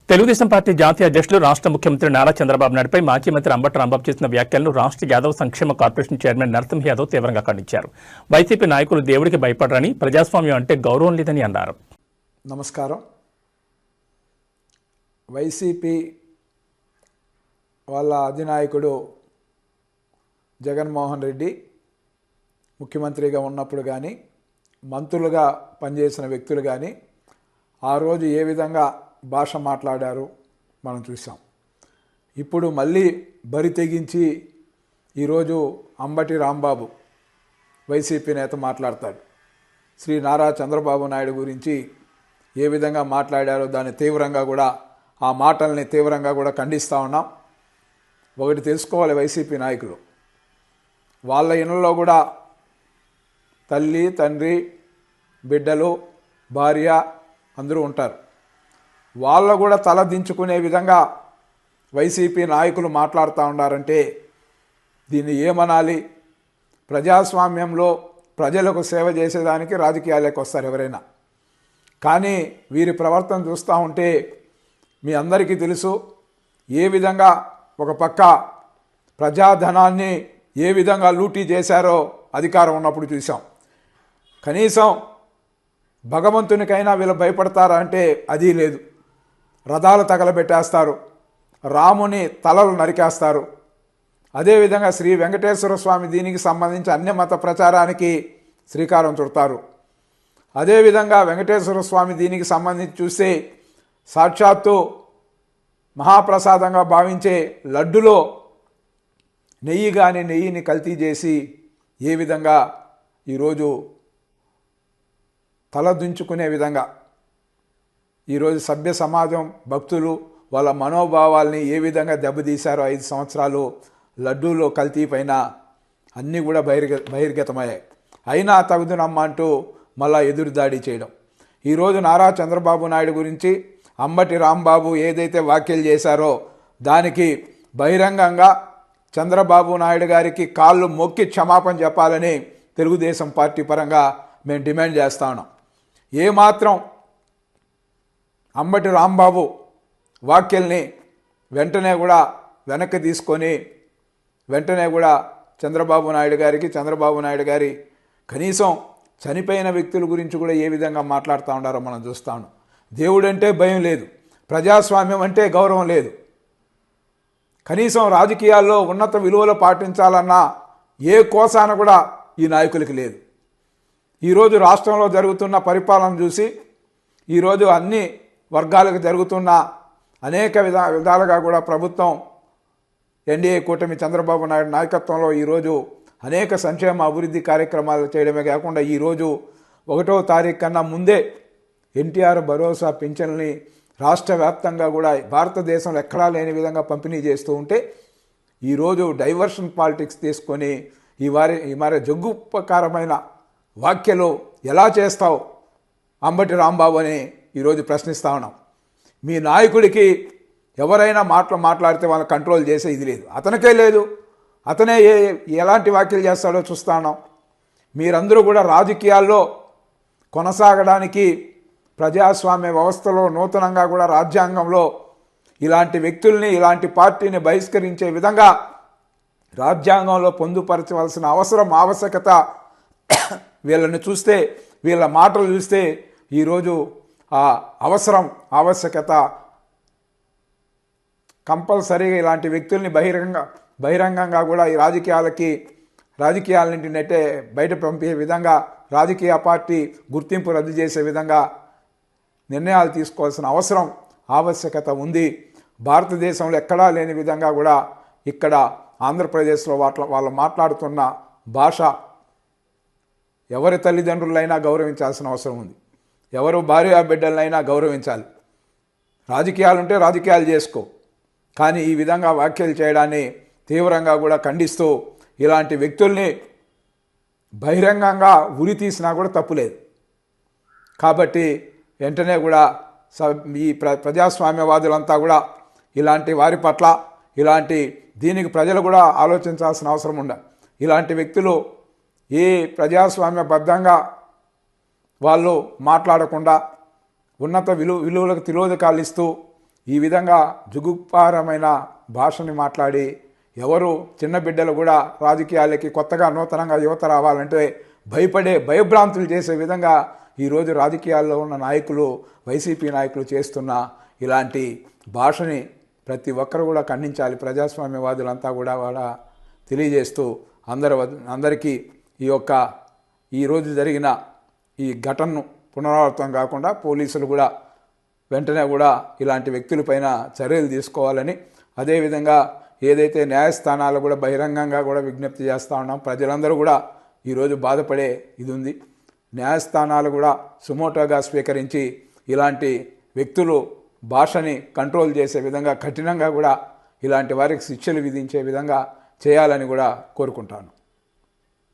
Telugu Desam party జాతీయ అధ్యక్షులు రాష్ట్ర ముఖ్యమంత్రి నారా చంద్రబాబు నాయుడుపై మాజీ మంత్రి అంబటి రాంబాబు చేసిన వ్యాఖ్యలను రాష్ట్ర యాదవ్ సంక్షేమ కార్పొరేషన్ చైర్మన్ నరసింహ యాదవ్ తీవ్రంగా ఖండించారు. వైసీపీ నాయకులు దేవుడికి భయపడరని, ప్రజాస్వామ్యం అంటే గౌరవం లేదని అన్నారు. నమస్కారం. వైసీపీ వాళ్ళ అధినాయకుడు జగన్మోహన్ రెడ్డి ముఖ్యమంత్రిగా ఉన్నప్పుడు కానీ, మంత్రులుగా పనిచేసిన వ్యక్తులు కానీ ఆ రోజు ఏ విధంగా భాష మాట్లాడారు మనం చూసాం. ఇప్పుడు మళ్ళీ బరి తెగించి ఈరోజు అంబటి రాంబాబు వైసీపీ నేత మాట్లాడతాడు. శ్రీ నారా చంద్రబాబు నాయుడు గురించి ఏ విధంగా మాట్లాడారో దాన్ని తీవ్రంగా కూడా, ఆ మాటల్ని తీవ్రంగా కూడా ఖండిస్తూ ఉన్నాం. ఒకటి తెలుసుకోవాలి, వైసీపీ నాయకులు వాళ్ళ ఇళ్ళలో కూడా తల్లి, తండ్రి, బిడ్డలు, భార్య అందరూ ఉంటారు. వాళ్ళ కూడా తల దించుకునే విధంగా వైసీపీ నాయకులు మాట్లాడుతూ ఉన్నారంటే దీన్ని ఏమనాలి? ప్రజాస్వామ్యంలో ప్రజలకు సేవ చేసేదానికి రాజకీయాలకు వస్తారు ఎవరైనా. కానీ వీరి ప్రవర్తన చూస్తూ ఉంటే మీ అందరికీ తెలుసు ఏ విధంగా ఒక పక్క ప్రజాధనాన్ని ఏ విధంగా లూటీ చేశారో అధికారం ఉన్నప్పుడు చూసాం. కనీసం భగవంతునికైనా వీళ్ళు భయపడతారా అంటే అది లేదు. రథాలు తగలబెట్టేస్తారు, రాముని తలలు నరికేస్తారు. అదేవిధంగా శ్రీ వెంకటేశ్వర స్వామి దీనికి సంబంధించి అన్యమత ప్రచారానికి శ్రీకారం చుడతారు. అదేవిధంగా వెంకటేశ్వర స్వామి దీనికి సంబంధించి చూస్తే సాక్షాత్తు మహాప్రసాదంగా భావించే లడ్డులో నెయ్యిని కల్తీ చేసి ఏ విధంగా ఈరోజు తలదించుకునే విధంగా ఈరోజు సభ్య సమాజం, భక్తులు వాళ్ళ మనోభావాల్ని ఏ విధంగా దెబ్బతీశారో 5 సంవత్సరాలు లడ్డూలో కల్తీ పైన అన్నీ కూడా బహిర్గతమయ్యాయి. అయినా తగుదునమ్మ అంటూ మళ్ళా ఎదురుదాడి చేయడం. ఈరోజు నారా చంద్రబాబు నాయుడు గురించి అంబటి రాంబాబు ఏదైతే వ్యాఖ్యలు చేశారో దానికి బహిరంగంగా చంద్రబాబు నాయుడు గారికి కాళ్ళు మొక్కి క్షమాపణ చెప్పాలని తెలుగుదేశం పార్టీ పరంగా మేము డిమాండ్ చేస్తా ఉన్నాం. ఏమాత్రం అంబటి రాంబాబు వ్యాఖ్యల్ని వెంటనే కూడా వెనక్కి తీసుకొని వెంటనే కూడా చంద్రబాబు నాయుడు గారి కనీసం చనిపోయిన వ్యక్తుల గురించి కూడా ఏ విధంగా మాట్లాడుతూ ఉన్నారో మనం చూస్తాను. దేవుడంటే భయం లేదు, ప్రజాస్వామ్యం అంటే గౌరవం లేదు, కనీసం రాజకీయాల్లో ఉన్నత విలువలు పాటించాలన్న ఏ కోసాన కూడా ఈ నాయకులకి లేదు. ఈరోజు రాష్ట్రంలో జరుగుతున్న పరిపాలన చూసి ఈరోజు అన్ని వర్గాలకు జరుగుతున్న అనేక విధాలుగా కూడా ప్రభుత్వం ఎన్డీఏ కూటమి చంద్రబాబు నాయుడు నాయకత్వంలో ఈరోజు అనేక సంక్షేమ అభివృద్ధి కార్యక్రమాలు చేయడమే కాకుండా ఈరోజు 1వ తారీఖు కన్నా ముందే ఎన్టీఆర్ భరోసా పింఛన్లని రాష్ట్ర వ్యాప్తంగా కూడా భారతదేశంలో ఎక్కడా లేని విధంగా పంపిణీ చేస్తూ ఉంటే ఈరోజు డైవర్షన్ పాలిటిక్స్ తీసుకొని ఈ మరి జగ్గుపకారమైన వ్యాఖ్యలు ఎలా చేస్తావు అంబటి రాంబాబు అని ఈరోజు ప్రశ్నిస్తూ ఉన్నాం. మీ నాయకుడికి ఎవరైనా మాట్లాడితే వాళ్ళని కంట్రోల్ చేసే ఇది లేదు, అతనికే లేదు. అతనే ఎలాంటి వ్యాఖ్యలు చేస్తాడో చూస్తా ఉన్నాం. మీరందరూ కూడా రాజకీయాల్లో కొనసాగడానికి ప్రజాస్వామ్య వ్యవస్థలో నూతనంగా కూడా రాజ్యాంగంలో ఇలాంటి వ్యక్తుల్ని, ఇలాంటి పార్టీని బహిష్కరించే విధంగా రాజ్యాంగంలో పొందుపరచవలసిన ఆవశ్యకత వీళ్ళని చూస్తే, వీళ్ళ మాటలు చూస్తే ఈరోజు ఆ ఆవశ్యకత కంపల్సరీగా ఇలాంటి వ్యక్తుల్ని బహిరంగంగా కూడా ఈ రాజకీయాల నుండి బయట పంపే విధంగా, రాజకీయ పార్టీ గుర్తింపు రద్దు చేసే విధంగా నిర్ణయాలు తీసుకోవాల్సిన ఆవశ్యకత ఉంది. భారతదేశంలో ఎక్కడా లేని విధంగా కూడా ఇక్కడ ఆంధ్రప్రదేశ్లో వాళ్ళు మాట్లాడుతున్న భాష ఎవరి తల్లిదండ్రులైనా గౌరవించాల్సిన అవసరం ఉంది, ఎవరు భార్య బిడ్డలైనా గౌరవించాలి. రాజకీయాలు ఉంటే రాజకీయాలు చేసుకో, కానీ ఈ విధంగా వ్యాఖ్యలు చేయడాన్ని తీవ్రంగా కూడా ఖండిస్తూ ఇలాంటి వ్యక్తుల్ని బహిరంగంగా ఉరి తీసినా కూడా తప్పులేదు. కాబట్టి వెంటనే కూడా ఈ ప్రజాస్వామ్యవాదులంతా కూడా ఇలాంటి వారి పట్ల, దీనికి ప్రజలు కూడా ఆలోచించాల్సిన అవసరం ఉండాలి. ఇలాంటి వ్యక్తులు ఏ ప్రజాస్వామ్యబద్ధంగా వాళ్ళు మాట్లాడకుండా ఉన్నత విలువలకు తిరోధకాలు ఇస్తూ ఈ విధంగా జుగుప్పారమైన భాషని మాట్లాడి ఎవరు చిన్న బిడ్డలు కూడా రాజకీయాలకి కొత్తగా నూతనంగా యువత రావాలంటే భయభ్రాంతులు చేసే విధంగా ఈరోజు రాజకీయాల్లో ఉన్న నాయకులు, వైసీపీ నాయకులు చేస్తున్న ఇలాంటి భాషని ప్రతి ఒక్కరు కూడా ఖండించాలి. ప్రజాస్వామ్యవాదులంతా కూడా వాళ్ళ తెలియజేస్తూ అందరికీ ఈరోజు జరిగిన ఈ ఘటనను పునరావృతం కాకుండా పోలీసులు కూడా వెంటనే కూడా ఇలాంటి వ్యక్తులపైన చర్యలు తీసుకోవాలని, అదేవిధంగా ఏదైతే న్యాయస్థానాలు కూడా బహిరంగంగా కూడా విజ్ఞప్తి చేస్తూ ఉన్నాం. ప్రజలందరూ కూడా ఈరోజు బాధపడే ఇది ఉంది. న్యాయస్థానాలు కూడా సుమోటోగా స్వీకరించి ఇలాంటి వ్యక్తులు భాషని కంట్రోల్ చేసే విధంగా కఠినంగా కూడా ఇలాంటి వారికి శిక్షలు విధించే విధంగా చేయాలని కూడా కోరుకుంటాను.